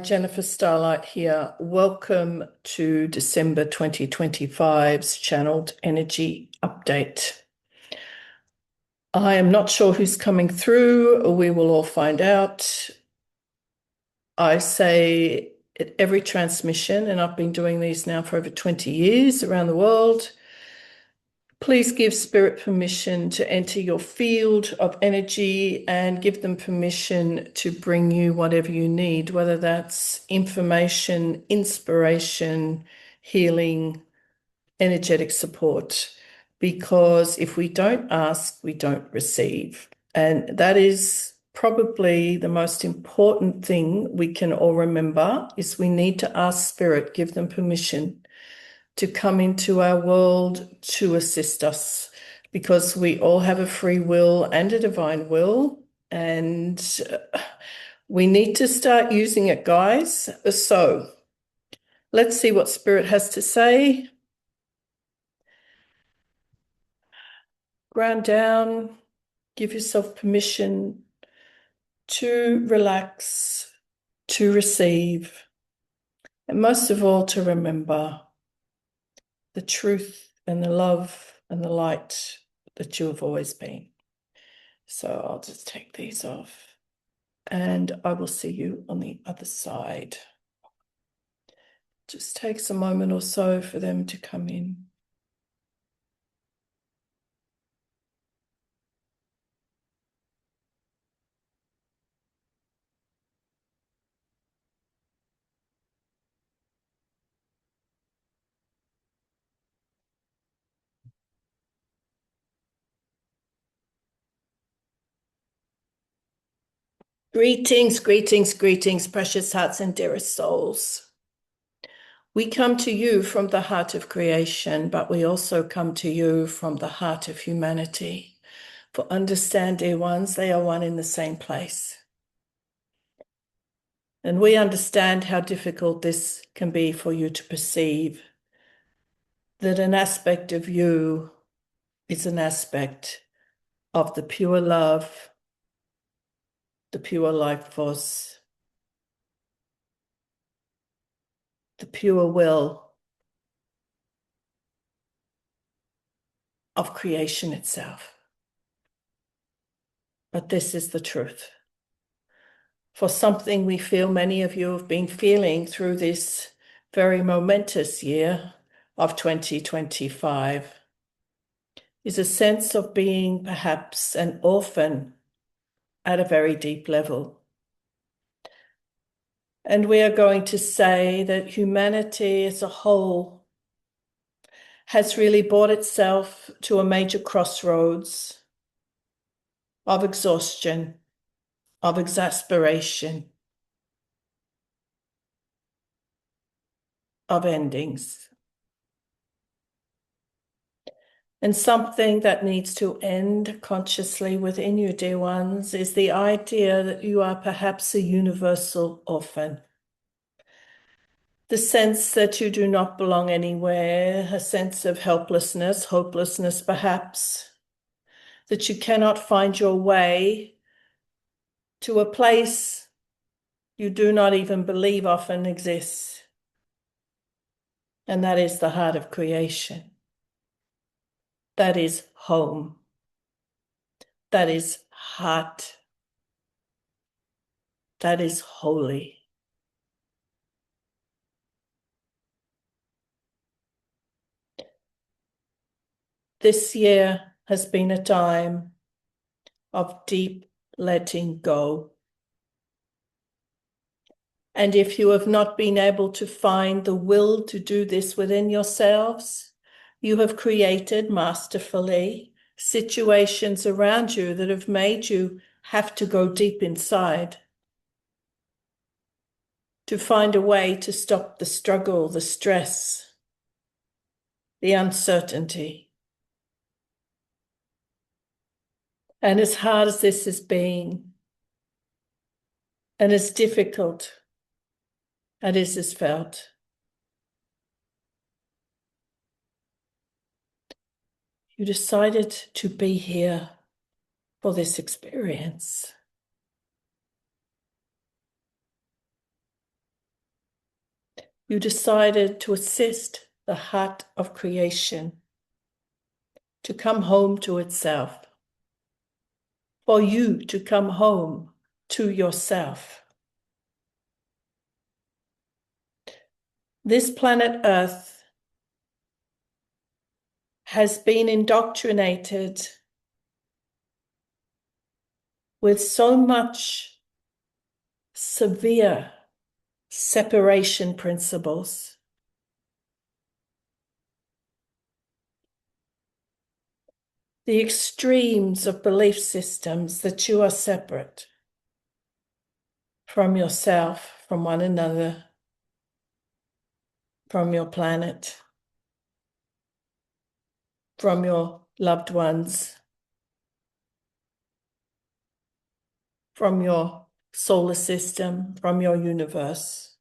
Jennifer Starlight here. Welcome to December 2025's Channeled Energy Update. I am not sure who's coming through. We will all find out. I say at every transmission, and I've been doing these now for over 20 years around the world, please give Spirit permission to enter your field of energy and give them permission to bring you whatever you need, whether that's information, inspiration, healing, energetic support. Because if we don't ask, we don't receive. And that is probably the most important thing we can all remember is we need to ask Spirit, give them permission to come into our world to assist us, because we all have a free will and a divine will, and we need to start using it, guys. So let's see what Spirit has to say. Ground down, give yourself permission to relax, to receive, and most of all, to remember the truth and the love and the light that you have always been. So I'll just take these off and I will see you on the other side. Just takes a moment or so for them to come in. Greetings, greetings, greetings, precious hearts and dearest souls. We come to you from the heart of creation, but we also come to you from the heart of humanity. For understand, dear ones, they are one in the same place. And we understand how difficult this can be for you to perceive, that an aspect of you is an aspect of the pure love, the pure life force, the pure will of creation itself. But this is the truth. For something we feel many of you have been feeling through this very momentous year of 2025 is a sense of being perhaps an orphan at a very deep level. And we are going to say that humanity as a whole has really brought itself to a major crossroads of exhaustion, of exasperation, of endings. And something that needs to end consciously within you, dear ones, is the idea that you are perhaps a universal orphan. The sense that you do not belong anywhere, a sense of helplessness, hopelessness perhaps, that you cannot find your way to a place you do not even believe often exists. And that is the heart of creation. That is home. That is heart. That is holy. This year has been a time of deep letting go. And if you have not been able to find the will to do this within yourselves, you have created masterfully situations around you that have made you have to go deep inside to find a way to stop the struggle, the stress, the uncertainty. And as hard as this has been, and as difficult as is felt, you decided to be here for this experience. you decided to assist the heart of creation to come home to itself, for you to come home to yourself. This planet Earth has been indoctrinated with so much severe separation principles. The extremes of belief systems that you are separate from yourself, from one another, from your planet, from your loved ones, from your solar system, from your universe.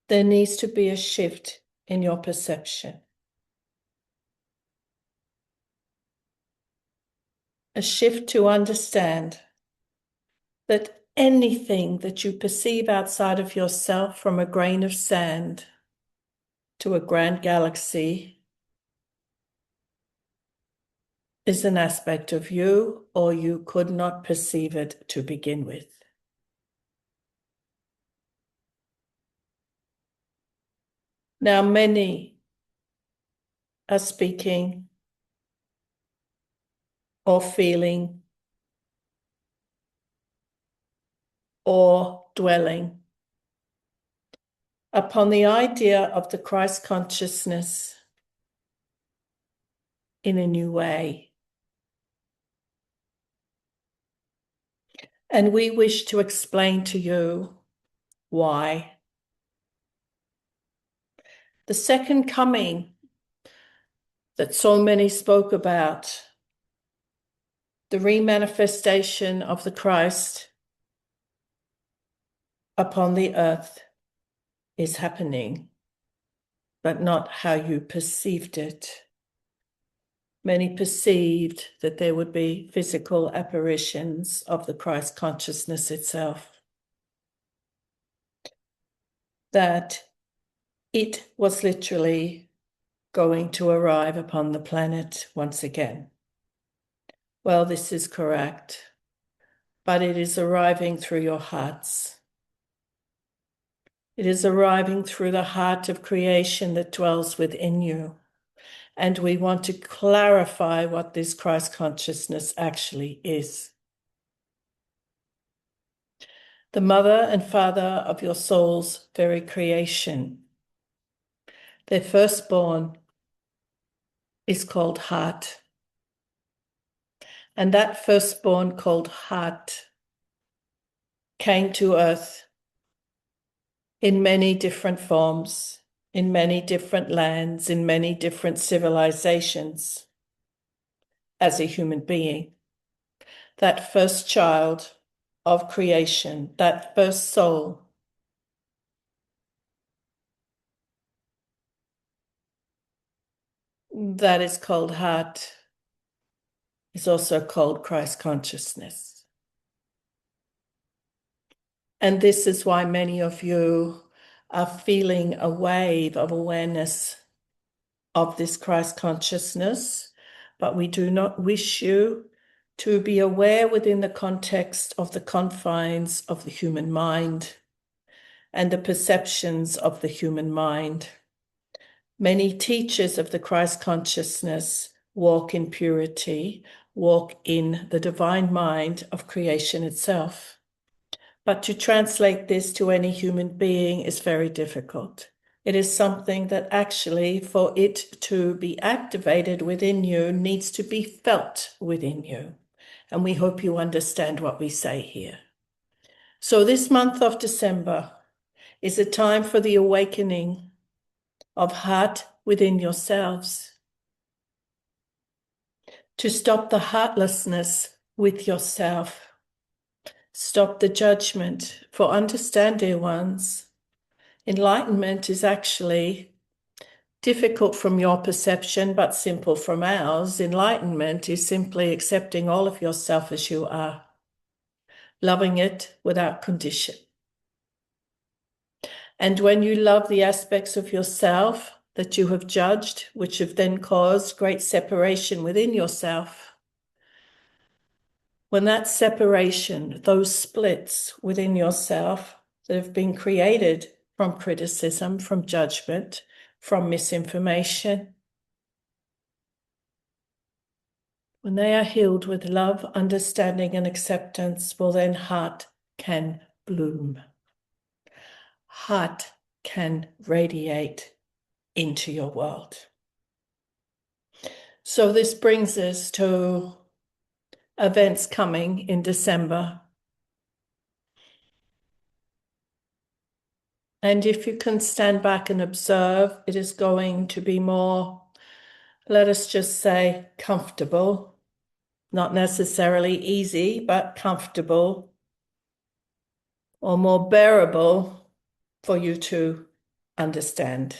There needs to be a shift in your perception. A shift to understand that anything that you perceive outside of yourself, from a grain of sand to a grand galaxy, is an aspect of you, or you could not perceive it to begin with. Now, many are speaking or feeling or dwelling upon the idea of the Christ consciousness in a new way. And we wish to explain to you why. The second coming that so many spoke about, the remanifestation of the Christ upon the earth, is happening, but not how you perceived it. Many perceived that there would be physical apparitions of the Christ consciousness itself, that it was literally going to arrive upon the planet once again. Well, this is correct, but it is arriving through your hearts. It is arriving through the heart of creation that dwells within you. And we want to clarify what this Christ consciousness actually is. The mother and father of your soul's very creation. Their firstborn is called heart. And that firstborn called heart came to earth in many different forms, in many different lands, in many different civilizations as a human being. That first child of creation, that first soul, that is called heart, is also called Christ consciousness. And this is why many of you are feeling a wave of awareness of this Christ consciousness, but we do not wish you to be aware within the context of the confines of the human mind and the perceptions of the human mind. Many teachers of the Christ consciousness walk in purity, walk in the divine mind of creation itself. But to translate this to any human being is very difficult. It is something that actually, for it to be activated within you, needs to be felt within you. And we hope you understand what we say here. So this month of December is a time for the awakening of heart within yourselves, to stop the heartlessness with yourself. Stop the judgment. For understand, dear ones, enlightenment is actually difficult from your perception, but simple from ours. Enlightenment is simply accepting all of yourself as you are. loving it without condition. And when you love the aspects of yourself that you have judged, which have then caused great separation within yourself, when that separation, those splits within yourself that have been created from criticism, from judgment, from misinformation, when they are healed with love, understanding, and acceptance, well, then heart can bloom. Heart can radiate into your world. So this brings us to events coming in December. And if you can stand back and observe, it is going to be more, let us just say, comfortable. Not necessarily easy, but comfortable, or more bearable for you to understand.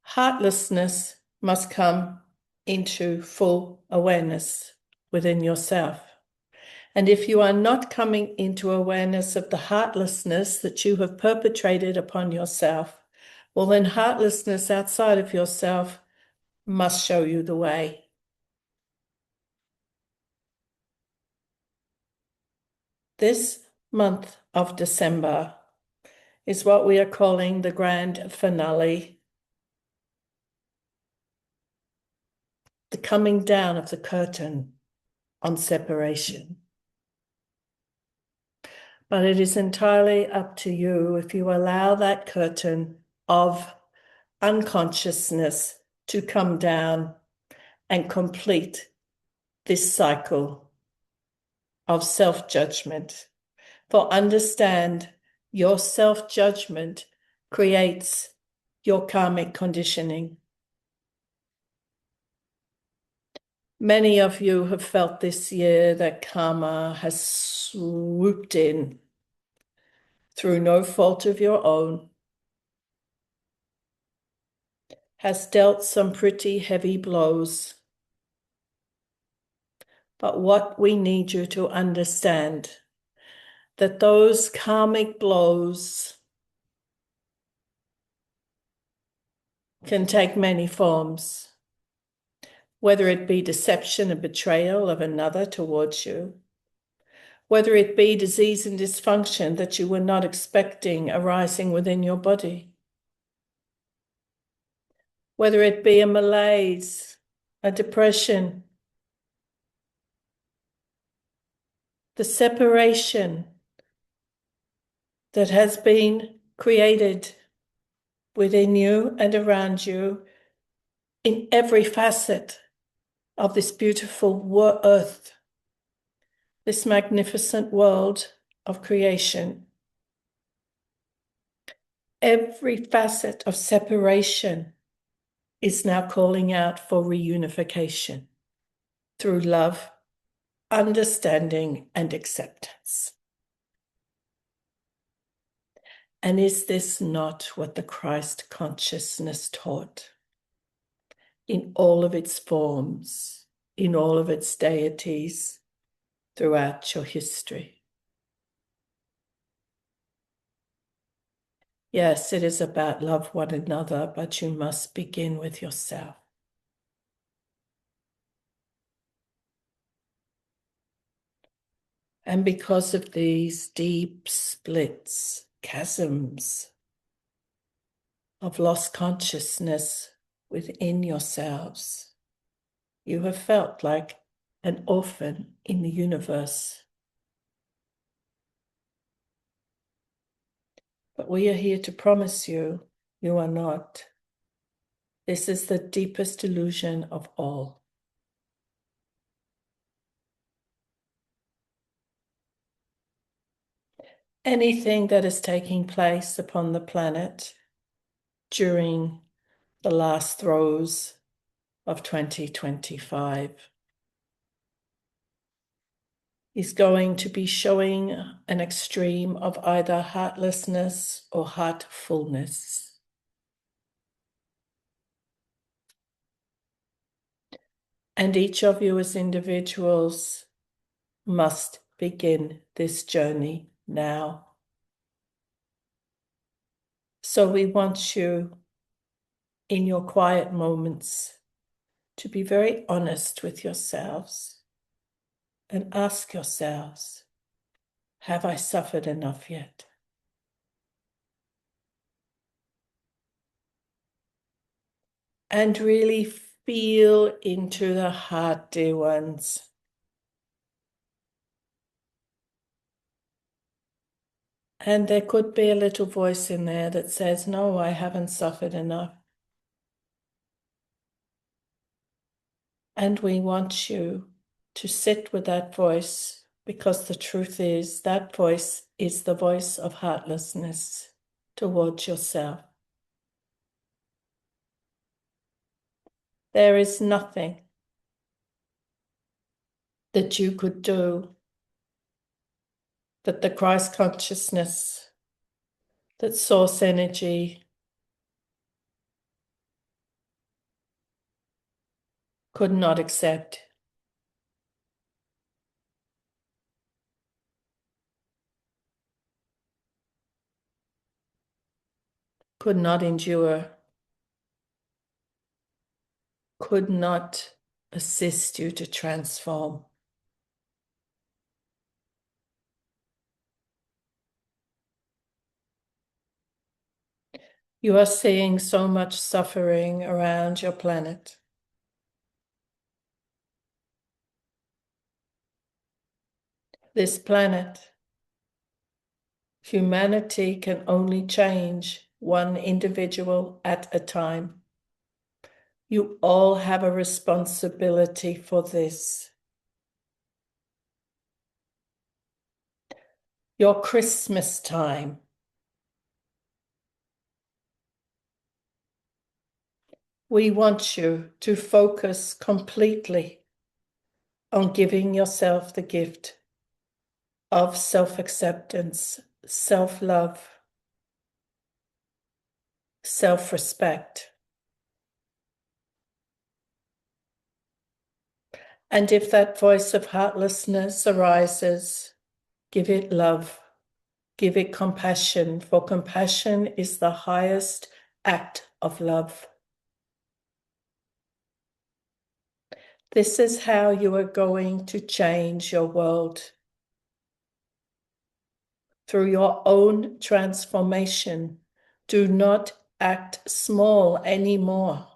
Heartlessness must come into full awareness within yourself. And if you are not coming into awareness of the heartlessness that you have perpetrated upon yourself, well, then heartlessness outside of yourself must show you the way. This month of December is what we are calling the grand finale, the coming down of the curtain on separation. But it is entirely up to you if you allow that curtain of unconsciousness to come down and complete this cycle of self-judgment. For understand, your self-judgment creates your karmic conditioning. Many of you have felt this year that karma has swooped in through no fault of your own, has dealt some pretty heavy blows. But what we need you to understand, that those karmic blows can take many forms, whether it be deception and betrayal of another towards you, whether it be disease and dysfunction that you were not expecting arising within your body, whether it be a malaise, a depression, the separation that has been created within you and around you in every facet of this beautiful earth, this magnificent world of creation. Every facet of separation is now calling out for reunification through love, understanding, and acceptance. And is this not what the Christ consciousness taught in all of its forms, in all of its deities throughout your history? Yes, it is about love one another, but you must begin with yourself. And because of these deep splits, chasms of lost consciousness within yourselves, you have felt like an orphan in the universe. But we are here to promise you, you are not. This is the deepest illusion of all. Anything that is taking place upon the planet during the last throes of 2025 is going to be showing an extreme of either heartlessness or heartfulness. And each of you as individuals must begin this journey now. So we want you, in your quiet moments, to be very honest with yourselves and ask yourselves, have I suffered enough yet? And really feel into the heart, dear ones. And there could be a little voice in there that says, no, I haven't suffered enough. And we want you to sit with that voice, because the truth is that voice is the voice of heartlessness towards yourself. There is nothing that you could do that the Christ consciousness, that source energy could not accept. Could not endure, could not assist you to transform. You are seeing so much suffering around your planet. This planet, humanity can only change one individual at a time. You all have a responsibility for this. Your Christmas time, we want you to focus completely on giving yourself the gift of self-acceptance, self-love, self-respect. And if that voice of heartlessness arises, give it love, give it compassion, for compassion is the highest act of love. This is how you are going to change your world. Through your own transformation. Do not act small anymore.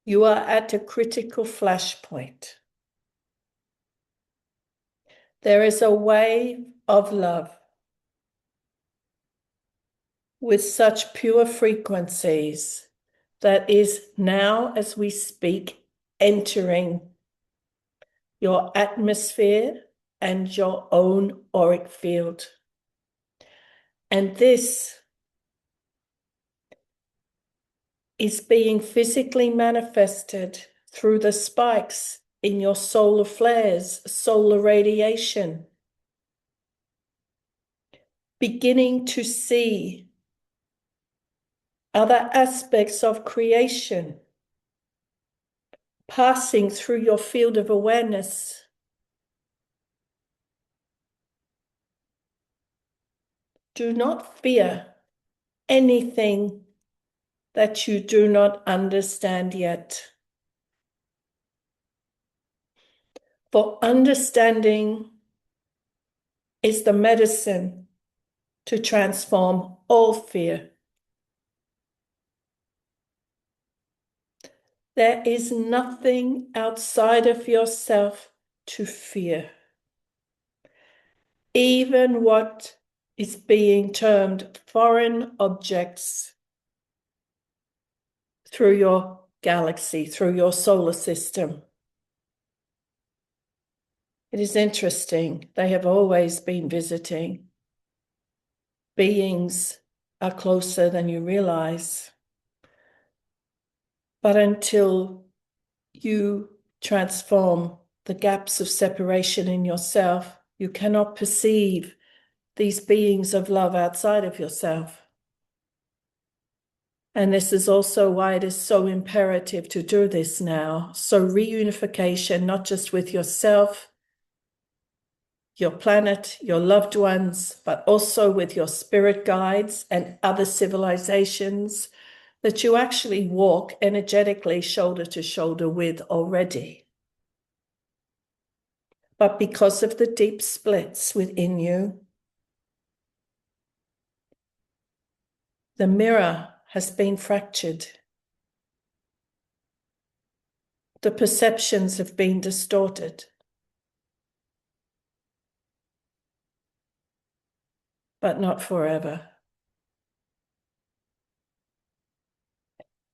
You are at a critical flashpoint. There is a wave of love with such pure frequencies that is now, as we speak, entering your atmosphere and your own auric field. And this is being physically manifested through the spikes in your solar flares, solar radiation. Beginning to see other aspects of creation passing through your field of awareness. Do not fear anything that you do not understand yet. For understanding is the medicine to transform all fear. There is nothing outside of yourself to fear. Even what is being termed foreign objects through your galaxy, through your solar system. It is interesting. They have always been visiting. Beings are closer than you realize. But until you transform the gaps of separation in yourself, you cannot perceive these beings of love outside of yourself. And this is also why it is so imperative to do this now. So reunification, not just with yourself, your planet, your loved ones, but also with your spirit guides and other civilizations that you actually walk energetically shoulder to shoulder with already. But because of the deep splits within you, the mirror has been fractured. The perceptions have been distorted. But not forever.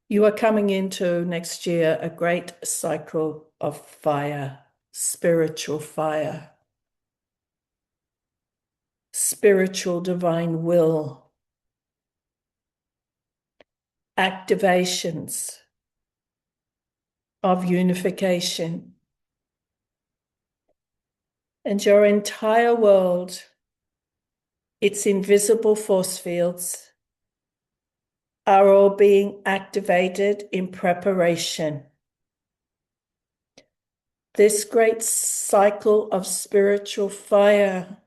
You are coming into next year a great cycle of fire, spiritual fire, spiritual divine will, activations of unification. And your entire world, its invisible force fields, are all being activated in preparation. This great cycle of spiritual fire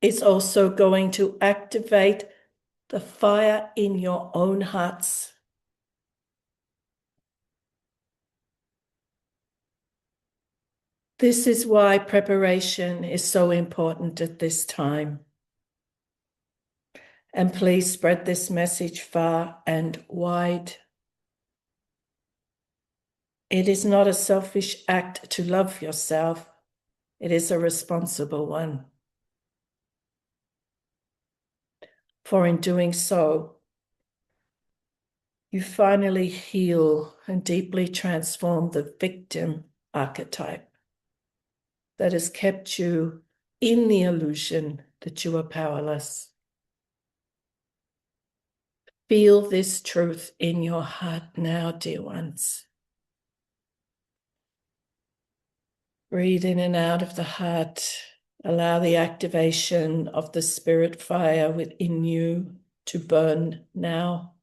is also going to activate the fire in your own hearts. This is why preparation is so important at this time. And please spread this message far and wide. It is not a selfish act to love yourself. It is a responsible one. For in doing so, you finally heal and deeply transform the victim archetype that has kept you in the illusion that you are powerless. Feel this truth in your heart now, dear ones. Breathe in and out of the heart. Allow the activation of the spirit fire within you to burn now,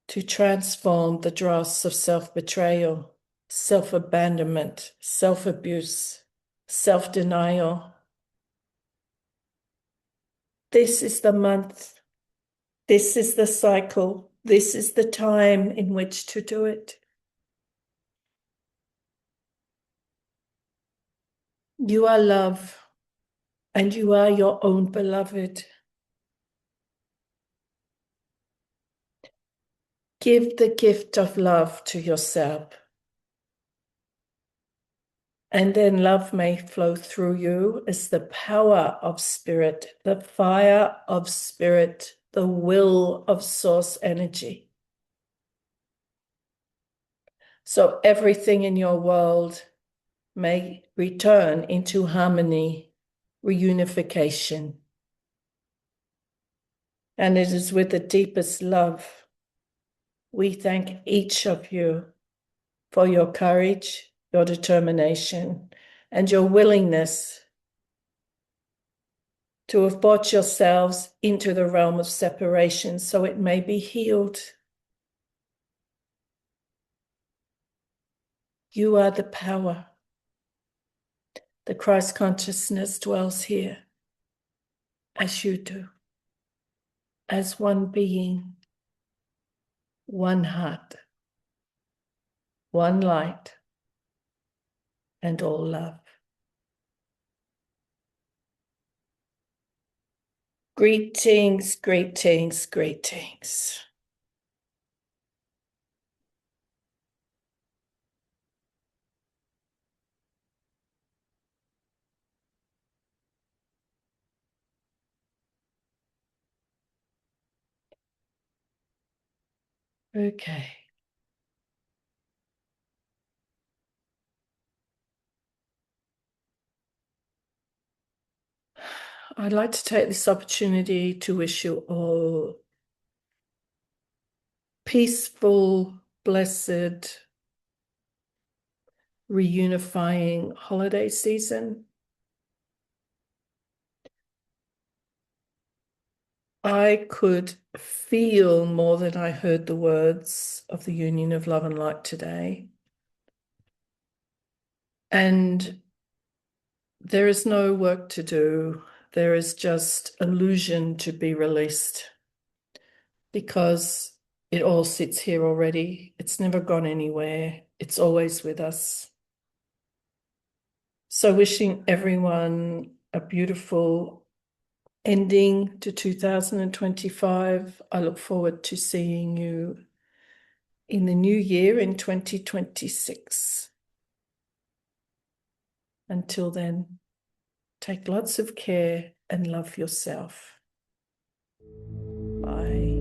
to transform the dross of self-betrayal, self-abandonment, self-abuse, self-denial. This is the month. This is the cycle. This is the time in which to do it. You are love, and you are your own beloved. Give the gift of love to yourself. And then love may flow through you as the power of spirit, the fire of spirit, the will of source energy. So everything in your world may return into harmony, reunification. And it is with the deepest love we thank each of you for your courage, your determination, and your willingness to have brought yourselves into the realm of separation so it may be healed. You are the power. The Christ consciousness dwells here as you do, as one being, one heart, one light, and all love. Greetings, greetings, greetings. Okay. I'd like to take this opportunity to wish you all peaceful, blessed, reunifying holiday season. I could feel more than I heard the words of the union of love and light today. And there is no work to do. There is just illusion to be released because it all sits here already. It's never gone anywhere. It's always with us. So wishing everyone a beautiful ending to 2025. I look forward to seeing you in the new year in 2026. Until then, take lots of care and love yourself. Bye.